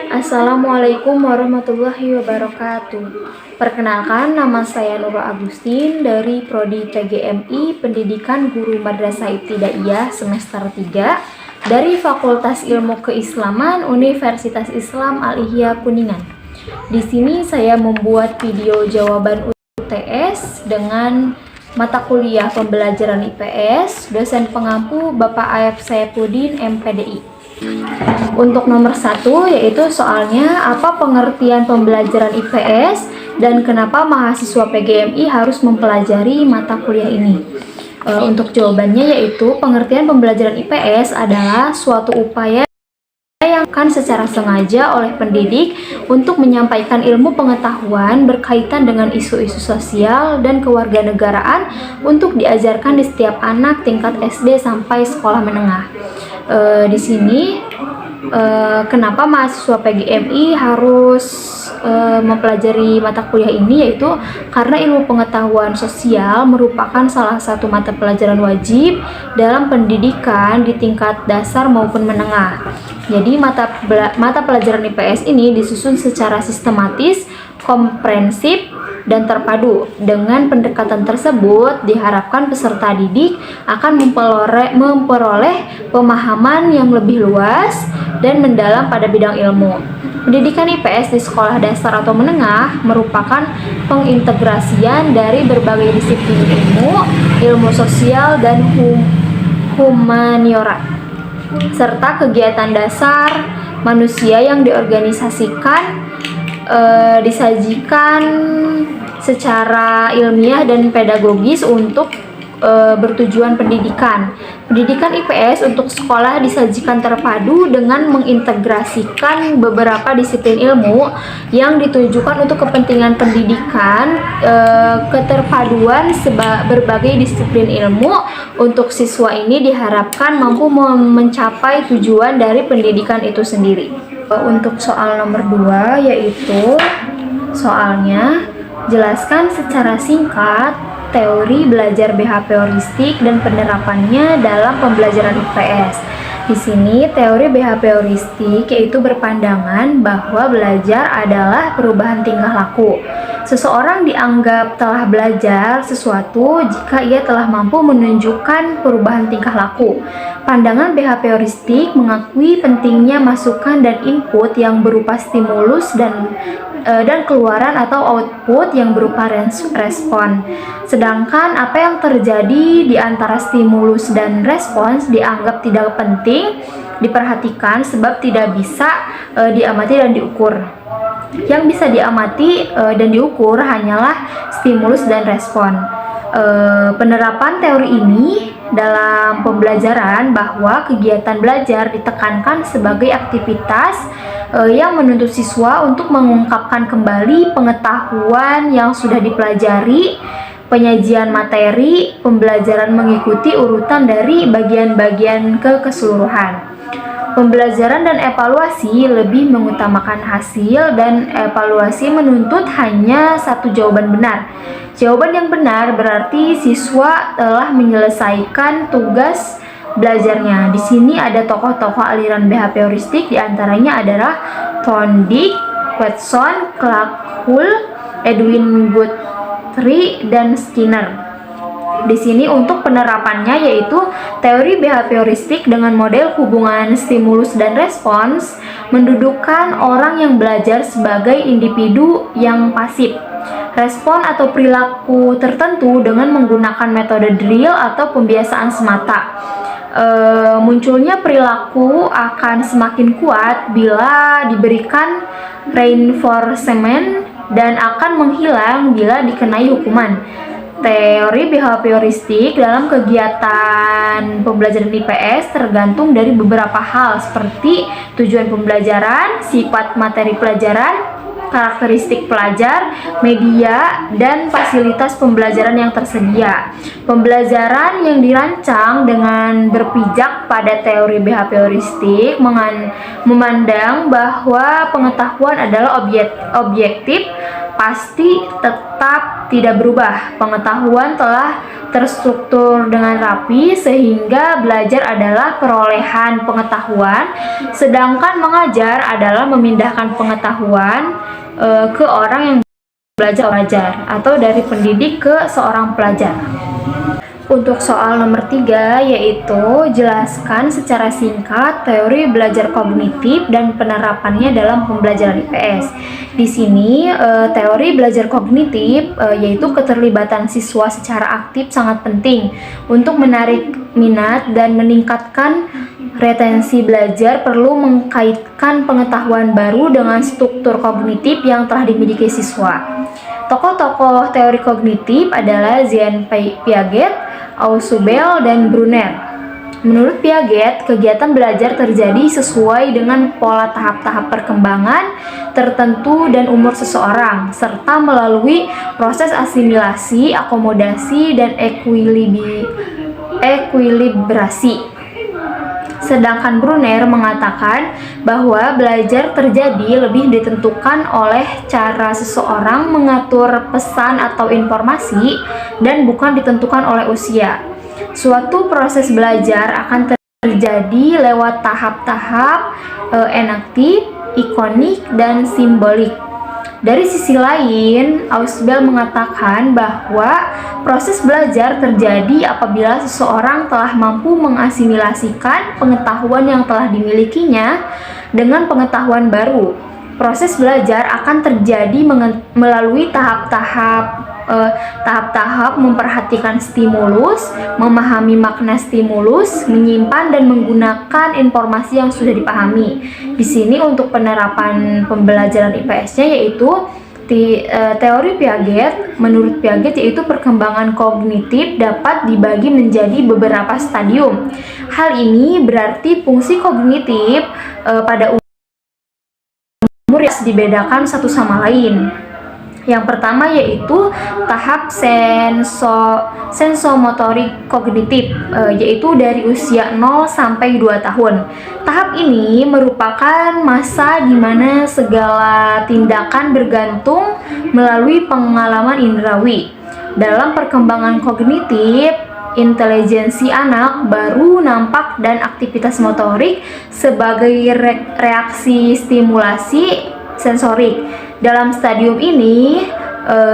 Assalamualaikum warahmatullahi wabarakatuh. Perkenalkan, nama saya Nurul Agustin dari Prodi PGMI Pendidikan Guru Madrasah Ibtidaiyah semester 3 dari Fakultas Ilmu Keislaman Universitas Islam Al-Ihya Kuningan. Di sini saya membuat video jawaban UTS dengan mata kuliah pembelajaran IPS, dosen pengampu Bapak Ayep Saifuddin MPDI. Untuk nomor 1 yaitu soalnya apa pengertian pembelajaran IPS dan kenapa mahasiswa PGMI harus mempelajari mata kuliah ini. Untuk jawabannya yaitu pengertian pembelajaran IPS adalah suatu upaya yang akan secara sengaja oleh pendidik untuk menyampaikan ilmu pengetahuan berkaitan dengan isu-isu sosial dan kewarganegaraan untuk diajarkan di setiap anak tingkat SD sampai sekolah menengah. Di sini kenapa mahasiswa PGMI harus mempelajari mata kuliah ini, yaitu karena ilmu pengetahuan sosial merupakan salah satu mata pelajaran wajib dalam pendidikan di tingkat dasar maupun menengah. Jadi mata pelajaran IPS ini disusun secara sistematis, komprehensif, dan terpadu. Dengan pendekatan tersebut diharapkan peserta didik akan memperoleh pemahaman yang lebih luas dan mendalam pada bidang ilmu. Pendidikan IPS di sekolah dasar atau menengah merupakan pengintegrasian dari berbagai disiplin ilmu sosial dan humaniora, serta kegiatan dasar manusia yang disajikan secara ilmiah dan pedagogis untuk bertujuan pendidikan. Pendidikan IPS untuk sekolah disajikan terpadu dengan mengintegrasikan beberapa disiplin ilmu yang ditujukan untuk kepentingan pendidikan. Keterpaduan berbagai disiplin ilmu untuk siswa ini diharapkan mampu mencapai tujuan dari pendidikan itu sendiri. Untuk soal nomor 2 yaitu soalnya jelaskan secara singkat teori belajar BHP heuristik dan penerapannya dalam pembelajaran IPS. Di sini teori BHP heuristik yaitu berpandangan bahwa belajar adalah perubahan tingkah laku. Seseorang dianggap telah belajar sesuatu jika ia telah mampu menunjukkan perubahan tingkah laku. Pandangan BHP heuristik mengakui pentingnya masukan dan input yang berupa stimulus dan keluaran atau output yang berupa respon. Sedangkan apa yang terjadi di antara stimulus dan respons dianggap tidak penting diperhatikan sebab tidak bisa diamati dan diukur. Yang bisa diamati dan diukur hanyalah stimulus dan respon. Penerapan teori ini dalam pembelajaran bahwa kegiatan belajar ditekankan sebagai aktivitas yang menuntut siswa untuk mengungkapkan kembali pengetahuan yang sudah dipelajari. Penyajian materi pembelajaran mengikuti urutan dari bagian-bagian ke keseluruhan. Pembelajaran dan evaluasi lebih mengutamakan hasil dan evaluasi menuntut hanya satu jawaban benar. Jawaban yang benar berarti siswa telah menyelesaikan tugas belajarnya. Di sini ada tokoh-tokoh aliran BHP heuristik, diantaranya adalah Thorndike, Watson, Clark Hull, Edwin Guthrie, dan Skinner. Di sini untuk penerapannya yaitu teori BHP heuristik dengan model hubungan stimulus dan respons mendudukkan orang yang belajar sebagai individu yang pasif. Respon atau perilaku tertentu dengan menggunakan metode drill atau pembiasaan semata. Munculnya perilaku akan semakin kuat bila diberikan reinforcement dan akan menghilang bila dikenai hukuman. Teori BHP heuristik dalam kegiatan pembelajaran IPS tergantung dari beberapa hal seperti tujuan pembelajaran, sifat materi pelajaran, karakteristik pelajar, media, dan fasilitas pembelajaran yang tersedia. Pembelajaran yang dirancang dengan berpijak pada teori behavioristik memandang bahwa pengetahuan adalah objektif, pasti, tetap, tidak berubah. Pengetahuan telah terstruktur dengan rapi sehingga belajar adalah perolehan pengetahuan, sedangkan mengajar adalah memindahkan pengetahuan ke orang yang belajar atau dari pendidik ke seorang pelajar. Untuk soal nomor 3, yaitu jelaskan secara singkat teori belajar kognitif dan penerapannya dalam pembelajaran IPS. Di sini teori belajar kognitif yaitu keterlibatan siswa secara aktif sangat penting untuk menarik minat dan meningkatkan retensi belajar. Perlu mengkaitkan pengetahuan baru dengan struktur kognitif yang telah dimiliki siswa. Tokoh-tokoh teori kognitif adalah Jean Piaget, Ausubel, dan Brunner. Menurut Piaget, kegiatan belajar terjadi sesuai dengan pola tahap-tahap perkembangan tertentu dan umur seseorang, serta melalui proses asimilasi, akomodasi, dan ekuilibrasi. Sedangkan Brunner mengatakan bahwa belajar terjadi lebih ditentukan oleh cara seseorang mengatur pesan atau informasi dan bukan ditentukan oleh usia. Suatu proses belajar akan terjadi lewat tahap-tahap enaktif, ikonik, dan simbolik. Dari sisi lain, Ausubel mengatakan bahwa proses belajar terjadi apabila seseorang telah mampu mengasimilasikan pengetahuan yang telah dimilikinya dengan pengetahuan baru. Proses belajar akan terjadi melalui tahap-tahap memperhatikan stimulus, memahami makna stimulus, menyimpan dan menggunakan informasi yang sudah dipahami. Di sini untuk penerapan pembelajaran IPS-nya yaitu teori Piaget. Menurut Piaget yaitu perkembangan kognitif dapat dibagi menjadi beberapa stadium. Hal ini berarti fungsi kognitif pada umur yang dibedakan satu sama lain. Yang pertama yaitu tahap sensomotorik kognitif, yaitu dari usia 0 sampai 2 tahun. Tahap ini merupakan masa di mana segala tindakan bergantung melalui pengalaman indrawi. Dalam perkembangan kognitif, intelijensi anak baru nampak dan aktivitas motorik sebagai reaksi stimulasi sensorik. Dalam stadium ini,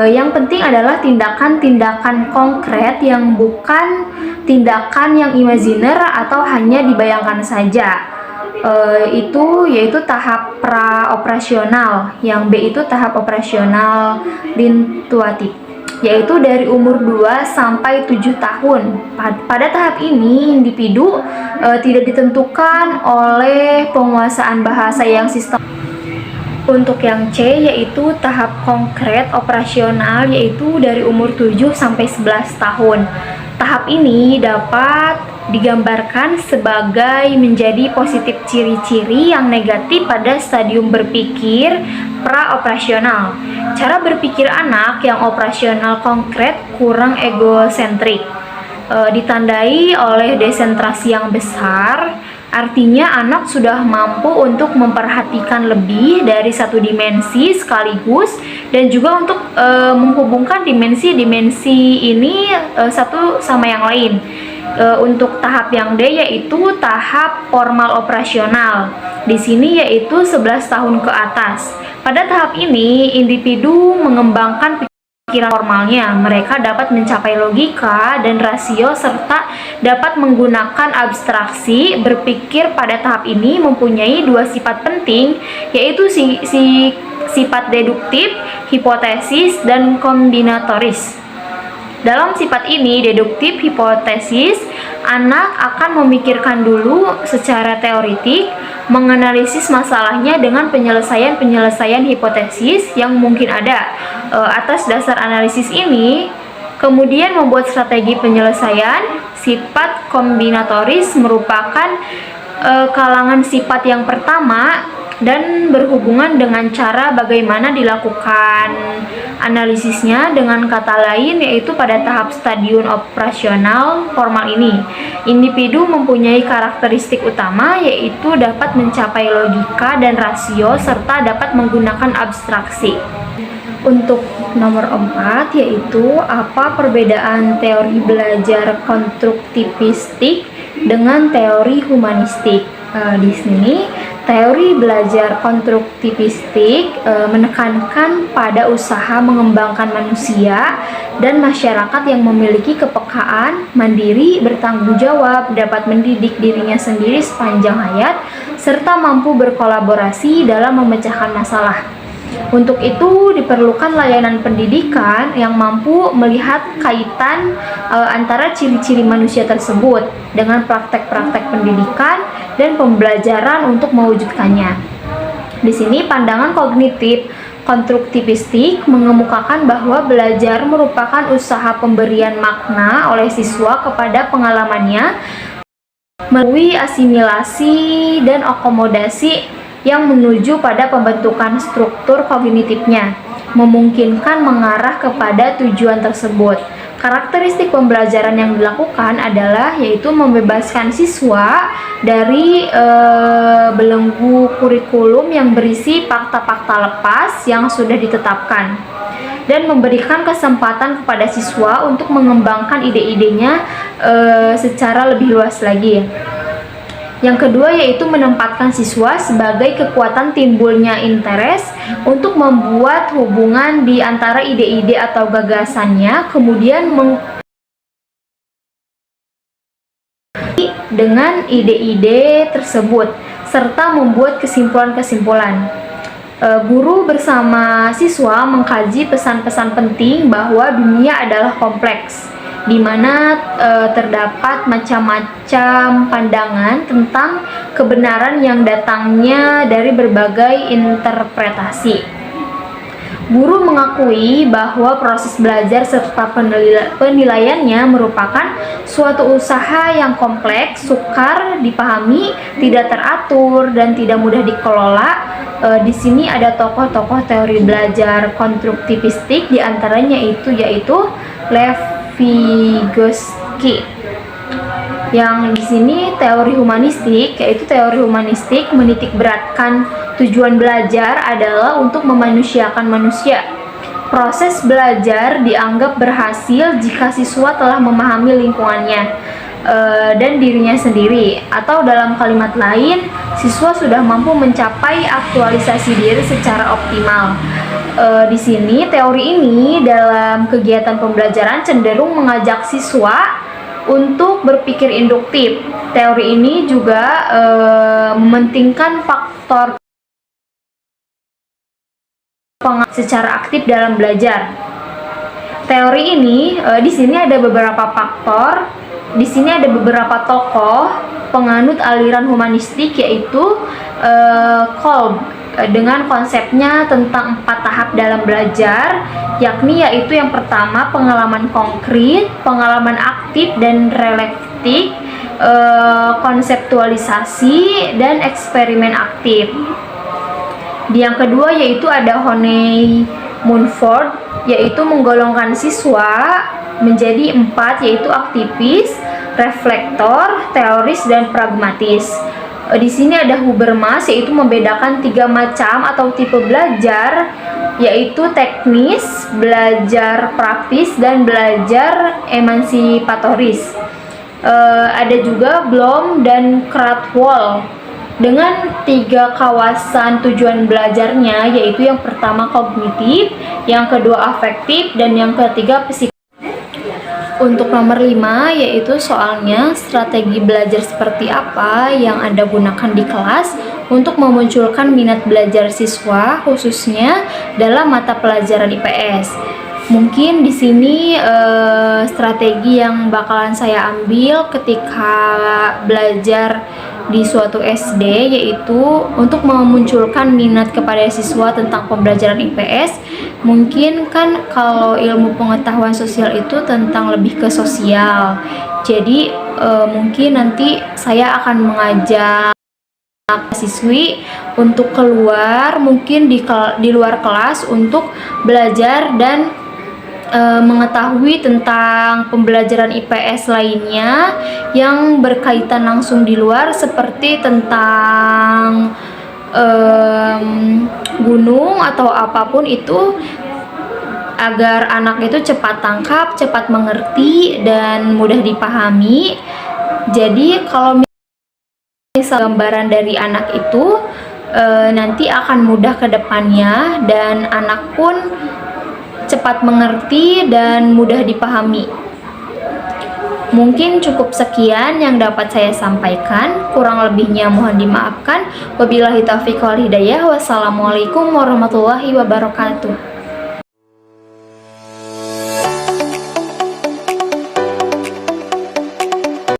yang penting adalah tindakan-tindakan konkret yang bukan tindakan yang imajiner atau hanya dibayangkan saja. Itu yaitu tahap praoperasional. Yang B itu tahap operasional intuitif, yaitu dari umur 2 sampai 7 tahun. Pada tahap ini, individu tidak ditentukan oleh penguasaan bahasa yang sistem. Untuk yang C yaitu tahap konkret operasional, yaitu dari umur 7 sampai 11 tahun. Tahap ini dapat digambarkan sebagai menjadi positif ciri-ciri yang negatif pada stadium berpikir praoperasional. Cara berpikir anak yang operasional konkret kurang egosentrik, ditandai oleh desentrasi yang besar. Artinya anak sudah mampu untuk memperhatikan lebih dari satu dimensi sekaligus dan juga untuk menghubungkan dimensi-dimensi ini satu sama yang lain. Untuk tahap yang D yaitu tahap formal operasional. Di sini yaitu 11 tahun ke atas. Pada tahap ini individu mengembangkan pikiran formalnya. Mereka dapat mencapai logika dan rasio serta dapat menggunakan abstraksi. Berpikir pada tahap ini mempunyai dua sifat penting, yaitu sifat deduktif, hipotesis, dan kombinatoris. Dalam sifat ini, deduktif hipotesis, anak akan memikirkan dulu secara teoritik, menganalisis masalahnya dengan penyelesaian hipotesis yang mungkin ada. Atas dasar analisis ini, kemudian membuat strategi penyelesaian. Sifat kombinatoris merupakan kalangan sifat yang pertama dan berhubungan dengan cara bagaimana dilakukan analisisnya. Dengan kata lain, yaitu pada tahap stadium operasional formal ini, individu mempunyai karakteristik utama, yaitu dapat mencapai logika dan rasio serta dapat menggunakan abstraksi. Untuk nomor 4, yaitu apa perbedaan teori belajar konstruktivistik dengan teori humanistik. Di sini teori belajar konstruktivistik menekankan pada usaha mengembangkan manusia dan masyarakat yang memiliki kepekaan, mandiri, bertanggung jawab, dapat mendidik dirinya sendiri sepanjang hayat, serta mampu berkolaborasi dalam memecahkan masalah. Untuk itu diperlukan layanan pendidikan yang mampu melihat kaitan antara ciri-ciri manusia tersebut dengan praktek-praktek pendidikan dan pembelajaran untuk mewujudkannya. Di sini pandangan kognitif konstruktivistik mengemukakan bahwa belajar merupakan usaha pemberian makna oleh siswa kepada pengalamannya melalui asimilasi dan akomodasi yang menuju pada pembentukan struktur kognitifnya, memungkinkan mengarah kepada tujuan tersebut. Karakteristik pembelajaran yang dilakukan adalah yaitu membebaskan siswa dari belenggu kurikulum yang berisi fakta-fakta lepas yang sudah ditetapkan, dan memberikan kesempatan kepada siswa untuk mengembangkan ide-idenya secara lebih luas lagi. Yang kedua yaitu menempatkan siswa sebagai kekuatan timbulnya interest untuk membuat hubungan di antara ide-ide atau gagasannya, kemudian dengan ide-ide tersebut serta membuat kesimpulan-kesimpulan. Guru bersama siswa mengkaji pesan-pesan penting bahwa dunia adalah kompleks, di mana terdapat macam-macam pandangan tentang kebenaran yang datangnya dari berbagai interpretasi. Guru mengakui bahwa proses belajar serta penilaiannya merupakan suatu usaha yang kompleks, sukar dipahami, tidak teratur, dan tidak mudah dikelola. Di sini ada tokoh-tokoh teori belajar konstruktivistik, diantaranya yaitu Lev Vygotsky. Yang di sini teori humanistik, yaitu teori humanistik menitik beratkan tujuan belajar adalah untuk memanusiakan manusia. Proses belajar dianggap berhasil jika siswa telah memahami lingkungannya dan dirinya sendiri, atau dalam kalimat lain, siswa sudah mampu mencapai aktualisasi diri secara optimal. Di sini teori ini dalam kegiatan pembelajaran cenderung mengajak siswa untuk berpikir induktif. Teori ini juga mementingkan faktor secara aktif dalam belajar. Teori ini di sini ada beberapa faktor. Di sini ada beberapa tokoh penganut aliran humanistik, yaitu Kolb, dengan konsepnya tentang 4 tahap dalam belajar, yaitu yang pertama pengalaman konkret, pengalaman aktif dan relektif, konseptualisasi, dan eksperimen aktif. Yang kedua yaitu ada Honey Munford, yaitu menggolongkan siswa menjadi 4, yaitu aktivis, reflektor, teoris, dan pragmatis. Di sini ada Habermas, yaitu membedakan 3 macam atau tipe belajar, yaitu teknis, belajar praktis, dan belajar emansipatoris. Ada juga Bloom dan Krathwohl dengan 3 kawasan tujuan belajarnya, yaitu yang pertama kognitif, yang kedua afektif, dan yang ketiga psikologi. Untuk nomor 5 yaitu soalnya strategi belajar seperti apa yang Anda gunakan di kelas untuk memunculkan minat belajar siswa khususnya dalam mata pelajaran IPS. Mungkin di sini strategi yang bakalan saya ambil ketika belajar di suatu SD yaitu untuk memunculkan minat kepada siswa tentang pembelajaran IPS. Mungkin kan kalau ilmu pengetahuan sosial itu tentang lebih ke sosial. Jadi mungkin nanti saya akan mengajak siswi untuk keluar mungkin di luar kelas untuk belajar dan mengetahui tentang pembelajaran IPS lainnya yang berkaitan langsung di luar, seperti tentang gunung atau apapun itu, agar anak itu cepat tangkap, cepat mengerti, dan mudah dipahami. Jadi kalau gambaran dari anak itu nanti akan mudah ke depannya, dan anak pun cepat mengerti dan mudah dipahami. Mungkin cukup sekian yang dapat saya sampaikan, kurang lebihnya mohon dimaafkan. Wabillahi taufiq wal hidayah. Wassalamualaikum warahmatullahi wabarakatuh.